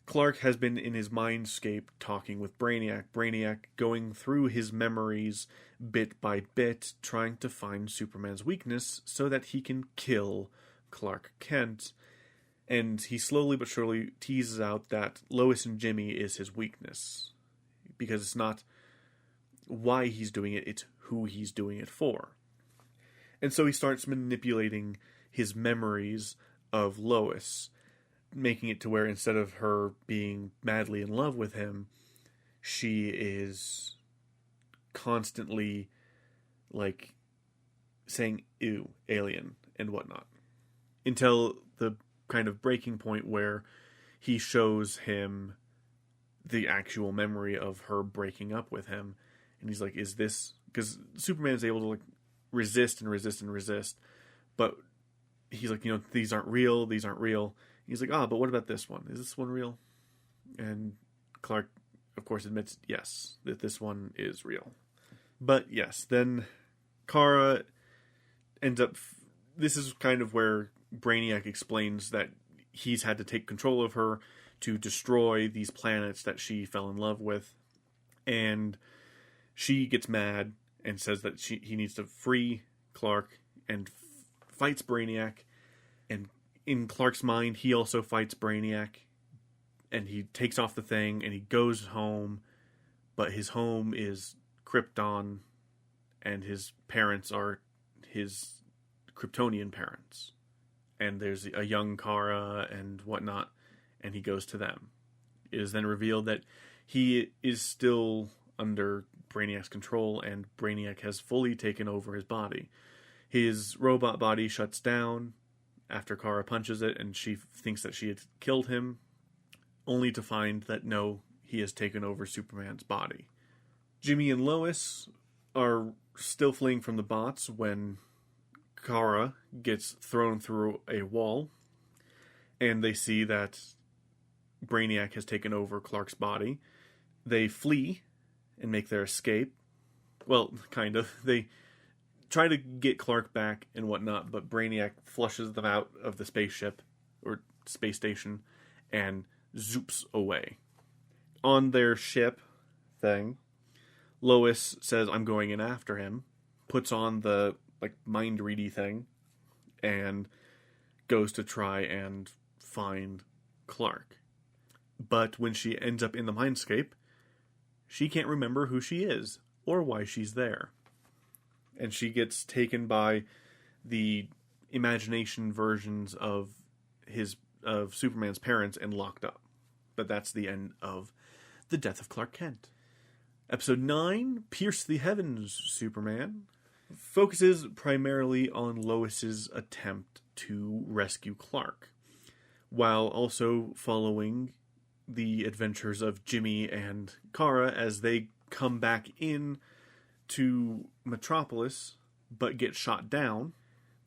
Clark has been in his mindscape talking with Brainiac. Brainiac going through his memories bit by bit, trying to find Superman's weakness so that he can kill Clark Kent. And he slowly but surely teases out that Lois and Jimmy is his weakness. Because it's not why he's doing it, it's who he's doing it for. And so he starts manipulating his memories of Lois, making it to where instead of her being madly in love with him, she is constantly, like, saying, ew, alien, and whatnot. Until the kind of breaking point where he shows him the actual memory of her breaking up with him. And he's like, is this... Because Superman is able to, like, resist and resist and resist. But he's like, these aren't real. These aren't real. He's like, but what about this one? Is this one real? And Clark, of course, admits, yes, that this one is real. But yes, then Kara ends up... This is kind of where Brainiac explains that he's had to take control of her to destroy these planets that she fell in love with. And she gets mad and says that he needs to free Clark and fights Brainiac. And in Clark's mind, he also fights Brainiac. And he takes off the thing and he goes home. But his home is Krypton, and his parents are his Kryptonian parents. And there's a young Kara and whatnot, and he goes to them. It is then revealed that he is still under Brainiac's control, and Brainiac has fully taken over his body. His robot body shuts down after Kara punches it, and she thinks that she had killed him, only to find that no, he has taken over Superman's body. Jimmy and Lois are still fleeing from the bots when Kara gets thrown through a wall, and they see that Brainiac has taken over Clark's body. They flee and make their escape. Well, kind of. They try to get Clark back and whatnot, but Brainiac flushes them out of the spaceship, or space station, and zoops away. On their ship thing, Lois says, I'm going in after him, puts on the mind-ready thing, and goes to try and find Clark. But when she ends up in the mindscape, she can't remember who she is, or why she's there. And she gets taken by the imagination versions of Superman's parents and locked up. But that's the end of The Death of Clark Kent. Episode 9, Pierce the Heavens, Superman, focuses primarily on Lois's attempt to rescue Clark, while also following the adventures of Jimmy and Kara as they come back in to Metropolis, but get shot down.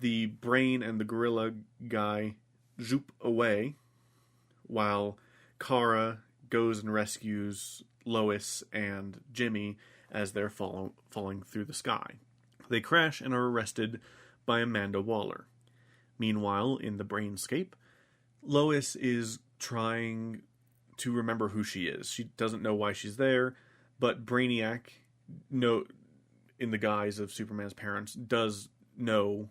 The Brain and the Gorilla guy zoop away, while Kara goes and rescues Lois and Jimmy as they're falling through the sky. They crash and are arrested by Amanda Waller. Meanwhile, in the Brainscape, Lois is trying to remember who she is. She doesn't know why she's there, but Brainiac, in the guise of Superman's parents, does know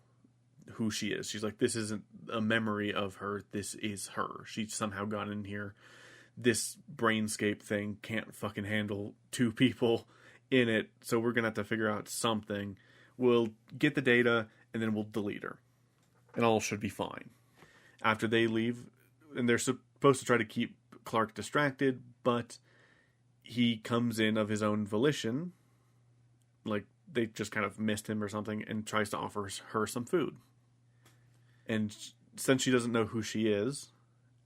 who she is. She's like, this isn't a memory of her, this is her. She somehow got in here. This Brainscape thing can't fucking handle two people in it, so we're gonna have to figure out something. We'll get the data, and then we'll delete her. And all should be fine. After they leave, and they're supposed to try to keep Clark distracted, but he comes in of his own volition, like they just kind of missed him or something, and tries to offer her some food. And since she doesn't know who she is,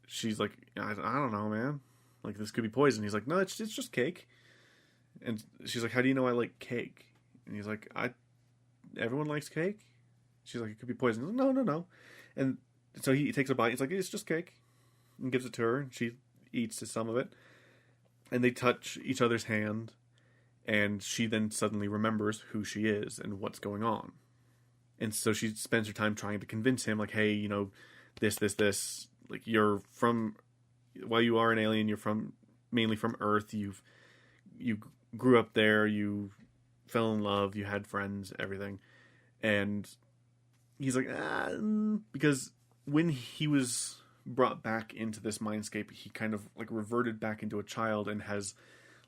she's like, I don't know, man. Like, this could be poison. He's like, no, it's just cake. And she's like, how do you know I like cake? And he's like, everyone likes cake? She's like, it could be poison. He's like, no. And so he takes a bite. He's like, it's just cake. And gives it to her. And she eats some of it. And they touch each other's hand. And she then suddenly remembers who she is and what's going on. And so she spends her time trying to convince him, like, hey, this. Like, while you are an alien, you're mainly from Earth. You grew up there. You fell in love. You had friends, everything. And he's like, because when he was brought back into this mindscape, he kind of like reverted back into a child and has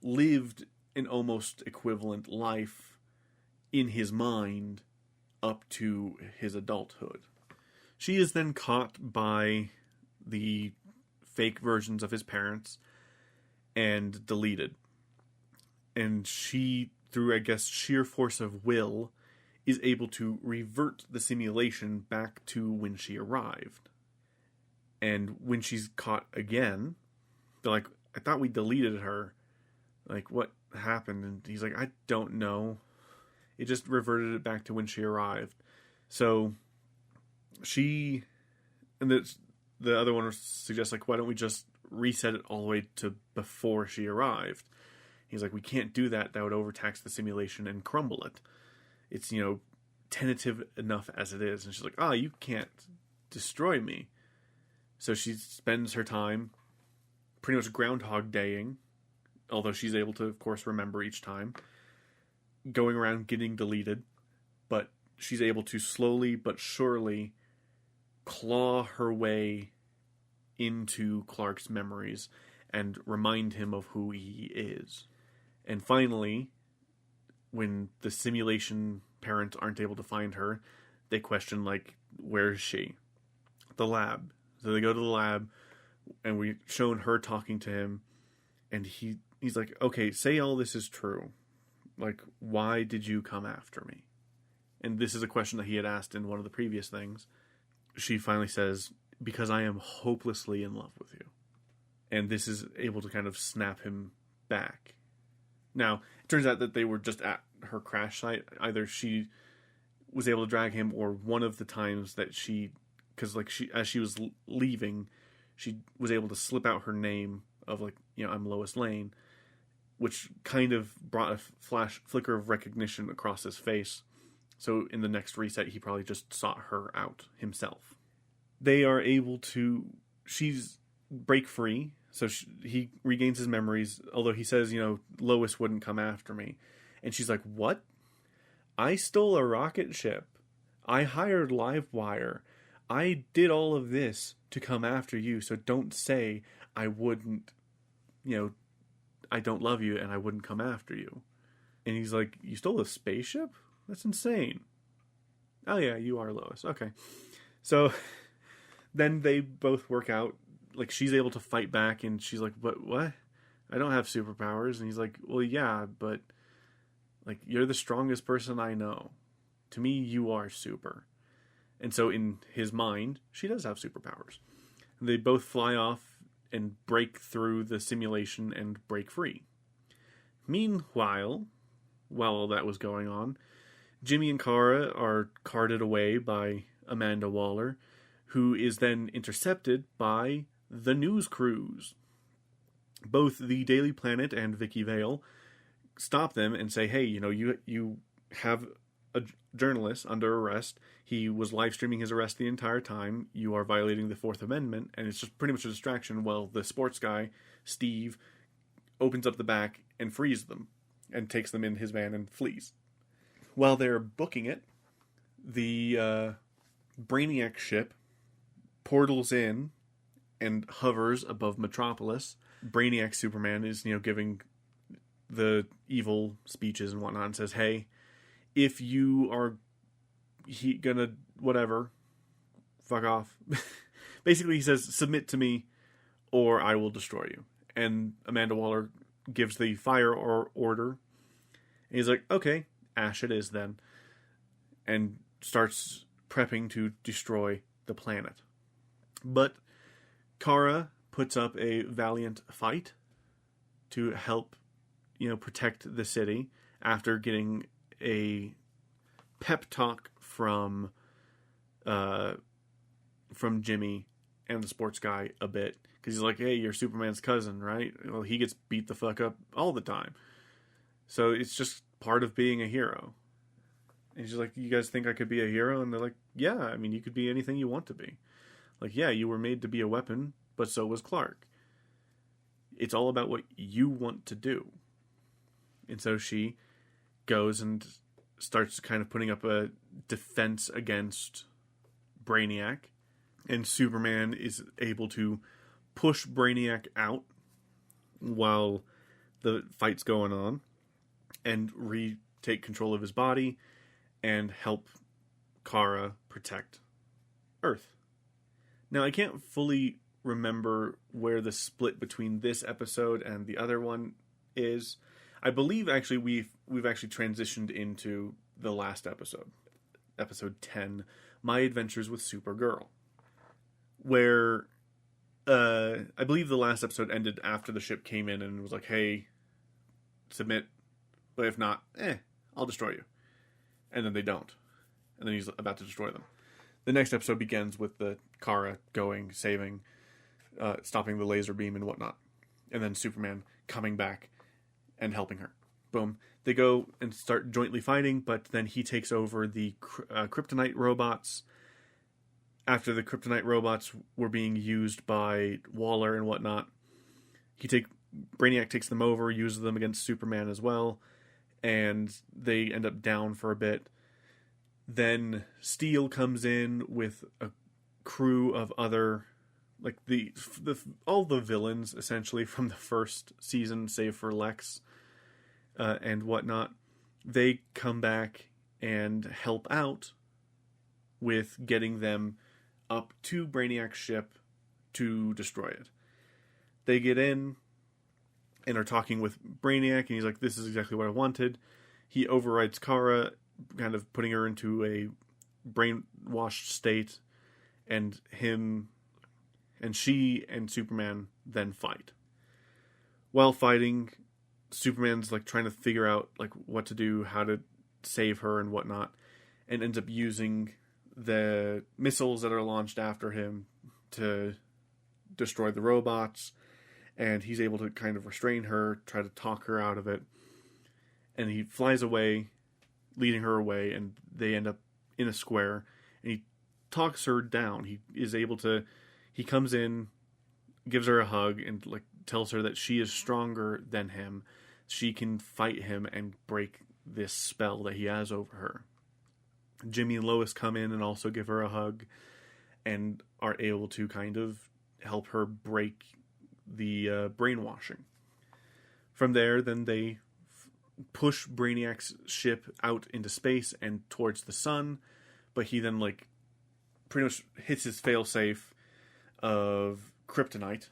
lived an almost equivalent life in his mind up to his adulthood. She is then caught by the fake versions of his parents and deleted. And she, through, I guess, sheer force of will, is able to revert the simulation back to when she arrived. And when she's caught again, they're like, I thought we deleted her. Like, what happened? And he's like, I don't know. It just reverted it back to when she arrived. So she, and the other one suggests, like, why don't we just reset it all the way to before she arrived? He's like, we can't do that. That would overtax the simulation and crumble it. It's, tentative enough as it is. And she's like, you can't destroy me. So she spends her time pretty much Groundhog Daying, although she's able to, of course, remember each time, going around getting deleted, but she's able to slowly but surely claw her way into Clark's memories and remind him of who he is. And finally, when the simulation parents aren't able to find her, they question, like, where is she? The lab. So they go to the lab, and we've shown her talking to him, and he's like, okay, say all this is true. Like, why did you come after me? And this is a question that he had asked in one of the previous things. She finally says, because I am hopelessly in love with you. And this is able to kind of snap him back. Now, it turns out that they were just at her crash site. Either she was able to drag him, or one of the times that because as she was leaving, she was able to slip out her name of, like, I'm Lois Lane, which kind of brought a flicker of recognition across his face. So in the next reset, he probably just sought her out himself. They are able to, she's break free. So he regains his memories, although he says, Lois wouldn't come after me. And she's like, what? I stole a rocket ship. I hired Livewire. I did all of this to come after you, so don't say I wouldn't, I don't love you and I wouldn't come after you. And he's like, you stole a spaceship? That's insane. Oh yeah, you are Lois. Okay. So then they both work out. Like, she's able to fight back, and she's like, but what? I don't have superpowers. And he's like, well, yeah, but, like, you're the strongest person I know. To me, you are super. And so in his mind, she does have superpowers. And they both fly off and break through the simulation and break free. Meanwhile, while all that was going on, Jimmy and Kara are carted away by Amanda Waller, who is then intercepted by the news crews. Both the Daily Planet and Vicky Vale stop them and say, hey, you have a journalist under arrest. He was live streaming his arrest the entire time. You are violating the Fourth Amendment, and it's just pretty much a distraction while the sports guy, Steve, opens up the back and frees them and takes them in his van and flees. While they're booking it, the Brainiac ship portals in and hovers above Metropolis. Brainiac Superman is, giving the evil speeches and whatnot, and says, hey, if you are gonna whatever, fuck off. Basically, he says, submit to me or I will destroy you. And Amanda Waller gives the fire order. And he's like, okay, ash it is then. And starts prepping to destroy the planet. But Kara puts up a valiant fight to help, protect the city after getting a pep talk from Jimmy and the sports guy a bit. Because he's like, hey, you're Superman's cousin, right? Well, he gets beat the fuck up all the time. So it's just part of being a hero. And she's like, you guys think I could be a hero? And they're like, yeah, I mean, you could be anything you want to be. Like, yeah, you were made to be a weapon, but so was Clark. It's all about what you want to do. And so she goes and starts kind of putting up a defense against Brainiac. And Superman is able to push Brainiac out while the fight's going on and retake control of his body and help Kara protect Earth. Now, I can't fully remember where the split between this episode and the other one is. I believe actually we've actually transitioned into the last episode, episode 10, My Adventures with Supergirl, where I believe the last episode ended after the ship came in and was like, hey, submit, but if not, I'll destroy you. And then they don't. And then he's about to destroy them. The next episode begins with the Kara going, saving, stopping the laser beam and whatnot. And then Superman coming back and helping her. Boom. They go and start jointly fighting, but then he takes over the kryptonite robots. After the kryptonite robots were being used by Waller and whatnot, Brainiac takes them over, uses them against Superman as well, and they end up down for a bit. Then Steel comes in with a crew of other, like all the villains essentially from the first season, save for Lex and whatnot. They come back and help out with getting them up to Brainiac's ship to destroy it. They get in and are talking with Brainiac, and he's like, this is exactly what I wanted. He overrides Kara, kind of putting her into a brainwashed state, and she and Superman then fight. While fighting, Superman's like trying to figure out like what to do, how to save her and whatnot, and ends up using the missiles that are launched after him to destroy the robots, and he's able to kind of restrain her, try to talk her out of it, and he flies away, leading her away, and they end up in a square, and he talks her down. He comes in, gives her a hug, and like tells her that she is stronger than him. She can fight him and break this spell that he has over her. Jimmy and Lois come in and also give her a hug and are able to kind of help her break the brainwashing. From there, then they push Brainiac's ship out into space and towards the sun, but he then like pretty much hits his failsafe of kryptonite,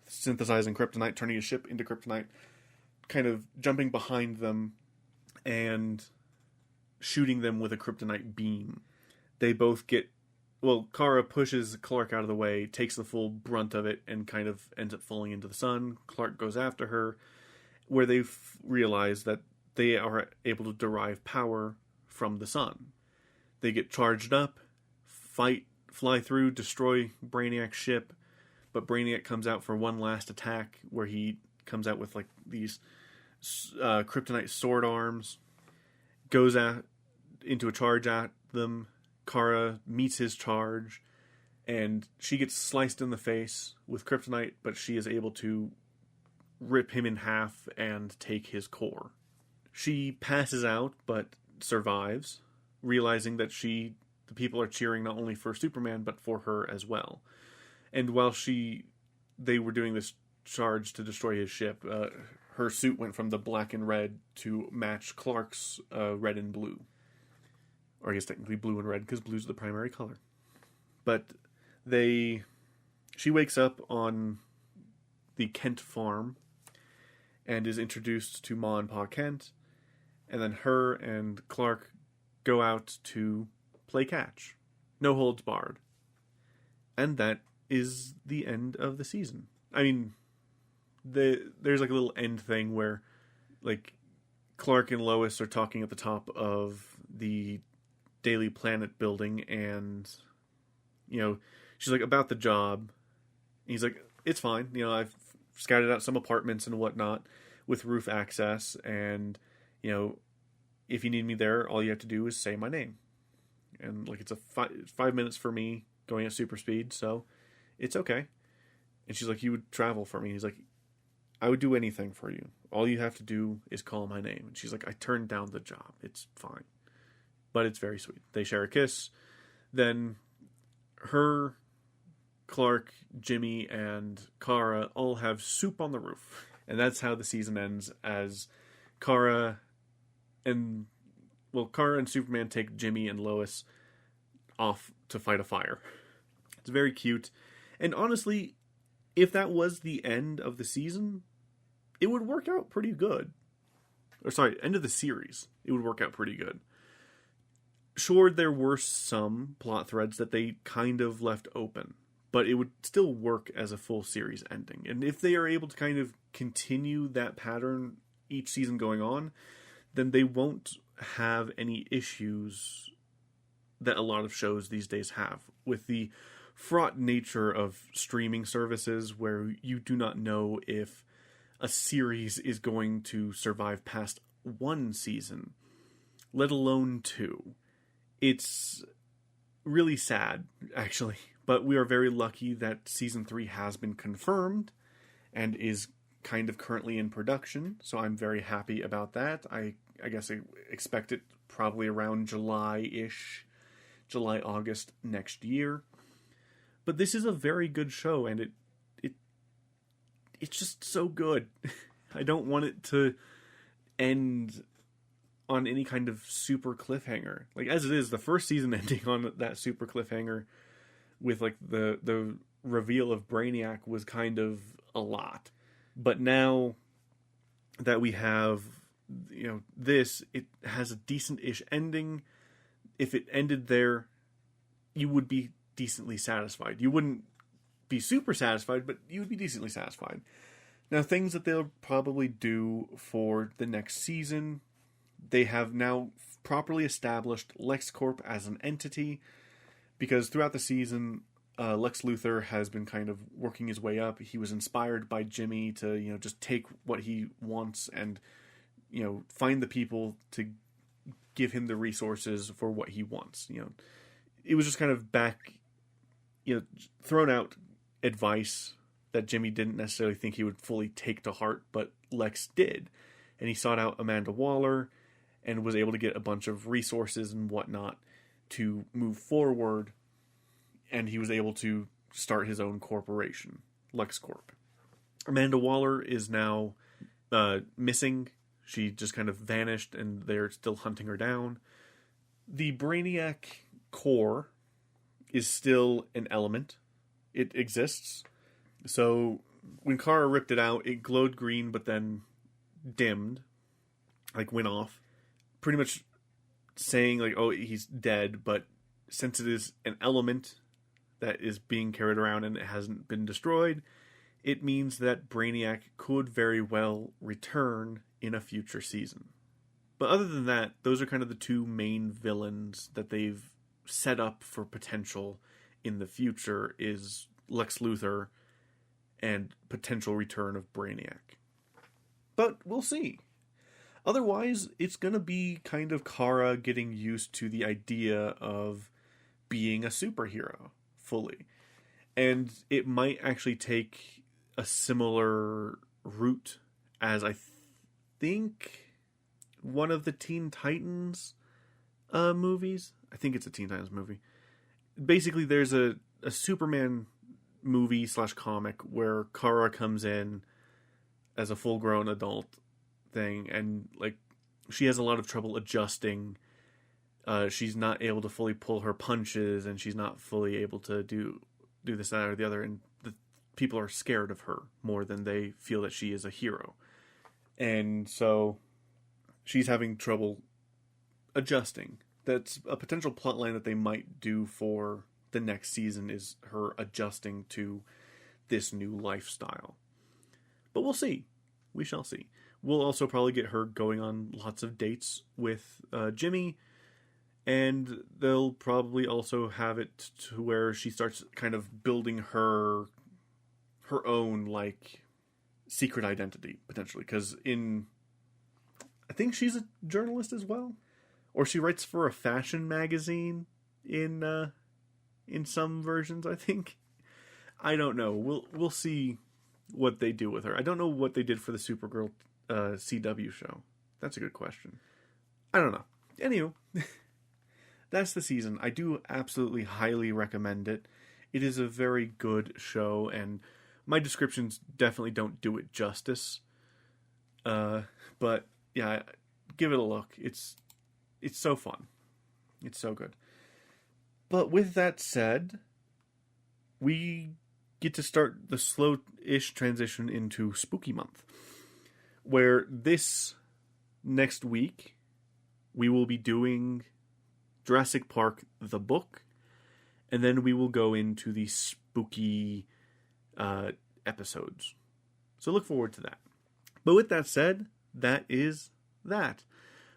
synthesizing kryptonite, turning his ship into kryptonite, kind of jumping behind them and shooting them with a kryptonite beam. They both Kara pushes Clark out of the way, takes the full brunt of it, and kind of ends up falling into the sun. Clark goes after her, where they realize that they are able to derive power from the sun. They get charged up, fly through, destroy Brainiac's ship, but Brainiac comes out for one last attack, where he comes out with like these kryptonite sword arms, goes into a charge at them. Kara meets his charge, and she gets sliced in the face with kryptonite, but she is able to rip him in half and take his core. She passes out, but survives, realizing that the people are cheering not only for Superman, but for her as well. And while they were doing this charge to destroy his ship, her suit went from the black and red to match Clark's red and blue. Or I guess technically blue and red, because blue's the primary color. But she wakes up on the Kent farm and is introduced to Ma and Pa Kent, and then her and Clark go out to play catch. No holds barred. And that is the end of the season. I mean, there's like a little end thing where like Clark and Lois are talking at the top of the Daily Planet building, and she's like, about the job. And he's like, it's fine, I've scouted out some apartments and whatnot with roof access, and if you need me there, all you have to do is say my name. And like, it's a 5 minutes for me going at super speed, so it's okay. And she's like, you would travel for me. He's like, I would do anything for you. All you have to do is call my name. And she's like, I turned down the job. It's fine. But it's very sweet. They share a kiss. Then her, Clark, Jimmy, and Kara all have soup on the roof. And that's how the season ends, as Kara and Superman take Jimmy and Lois off to fight a fire. It's very cute. And honestly, if that was the end of the season, it would work out pretty good. Or sorry, end of the series. It would work out pretty good. Sure, there were some plot threads that they kind of left open, but it would still work as a full series ending. And if they are able to kind of continue that pattern each season going on, then they won't have any issues that a lot of shows these days have with the fraught nature of streaming services, where you do not know if a series is going to survive past one season, let alone two. It's really sad, actually, but we are very lucky that season 3 has been confirmed and is kind of currently in production, so I'm very happy about that. I guess I expect it probably around July-ish, July, August next year. But this is a very good show, and it's just so good. I don't want it to end on any kind of super cliffhanger. Like, as it is, the first season ending on that super cliffhanger with, like, the reveal of Brainiac was kind of a lot. But now that we have, this, it has a decent-ish ending. If it ended there, you would be decently satisfied. You wouldn't be super satisfied, but you would be decently satisfied. Now, things that they'll probably do for the next season, they have now properly established LexCorp as an entity, because throughout the season, Lex Luthor has been kind of working his way up. He was inspired by Jimmy to, just take what he wants and, find the people to give him the resources for what he wants. It was just kind of thrown out advice that Jimmy didn't necessarily think he would fully take to heart, but Lex did. And he sought out Amanda Waller and was able to get a bunch of resources and whatnot to move forward. And he was able to start his own corporation, LexCorp. Amanda Waller is now missing. She just kind of vanished, and they're still hunting her down. The Brainiac core is still an element. It exists. So when Kara ripped it out, it glowed green, but then dimmed, like went off. Pretty much saying, like, oh, he's dead, but since it is an element that is being carried around and it hasn't been destroyed, it means that Brainiac could very well return in a future season. But other than that, those are kind of the two main villains that they've set up for potential in the future, is Lex Luthor and potential return of Brainiac. But we'll see. Otherwise, it's going to be kind of Kara getting used to the idea of being a superhero fully. And it might actually take a similar route as I think one of the Teen Titans movies. I think it's a Teen Titans movie. Basically, there's a Superman movie / comic where Kara comes in as a full-grown adult thing, and like she has a lot of trouble adjusting. She's not able to fully pull her punches, and she's not fully able to do this, that, or the other, and the people are scared of her more than they feel that she is a hero. And so she's having trouble adjusting. That's a potential plotline that they might do for the next season, is her adjusting to this new lifestyle. But we'll see. We shall see. We'll also probably get her going on lots of dates with Jimmy, and they'll probably also have it to where she starts kind of building her own, like, secret identity, potentially. Because I think she's a journalist as well. Or she writes for a fashion magazine in some versions, I think. I don't know. We'll see what they do with her. I don't know what they did for the Supergirl CW show. That's a good question. I don't know. Anywho, that's the season. I do absolutely highly recommend it. It is a very good show, and my descriptions definitely don't do it justice. But yeah, give it a look. It's so fun. It's so good. But with that said, we get to start the slow-ish transition into Spooky Month, where this next week we will be doing Jurassic Park, the book, and then we will go into the spooky episodes. So look forward to that. But with that said, that is that.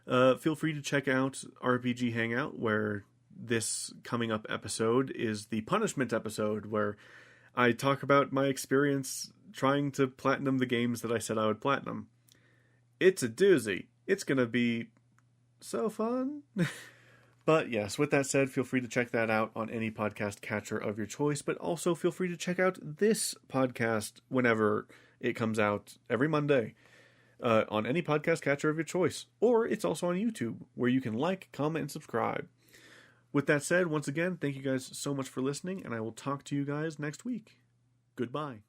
Feel free to check out RPG Hangout, where this coming up episode is the punishment episode, where I talk about my experience trying to platinum the games that I said I would platinum. It's a doozy. It's going to be so fun. But yes, with that said, feel free to check that out on any podcast catcher of your choice, but also feel free to check out this podcast whenever it comes out every Monday on any podcast catcher of your choice. Or it's also on YouTube, where you can like, comment, and subscribe. With that said, once again, thank you guys so much for listening, and I will talk to you guys next week. Goodbye.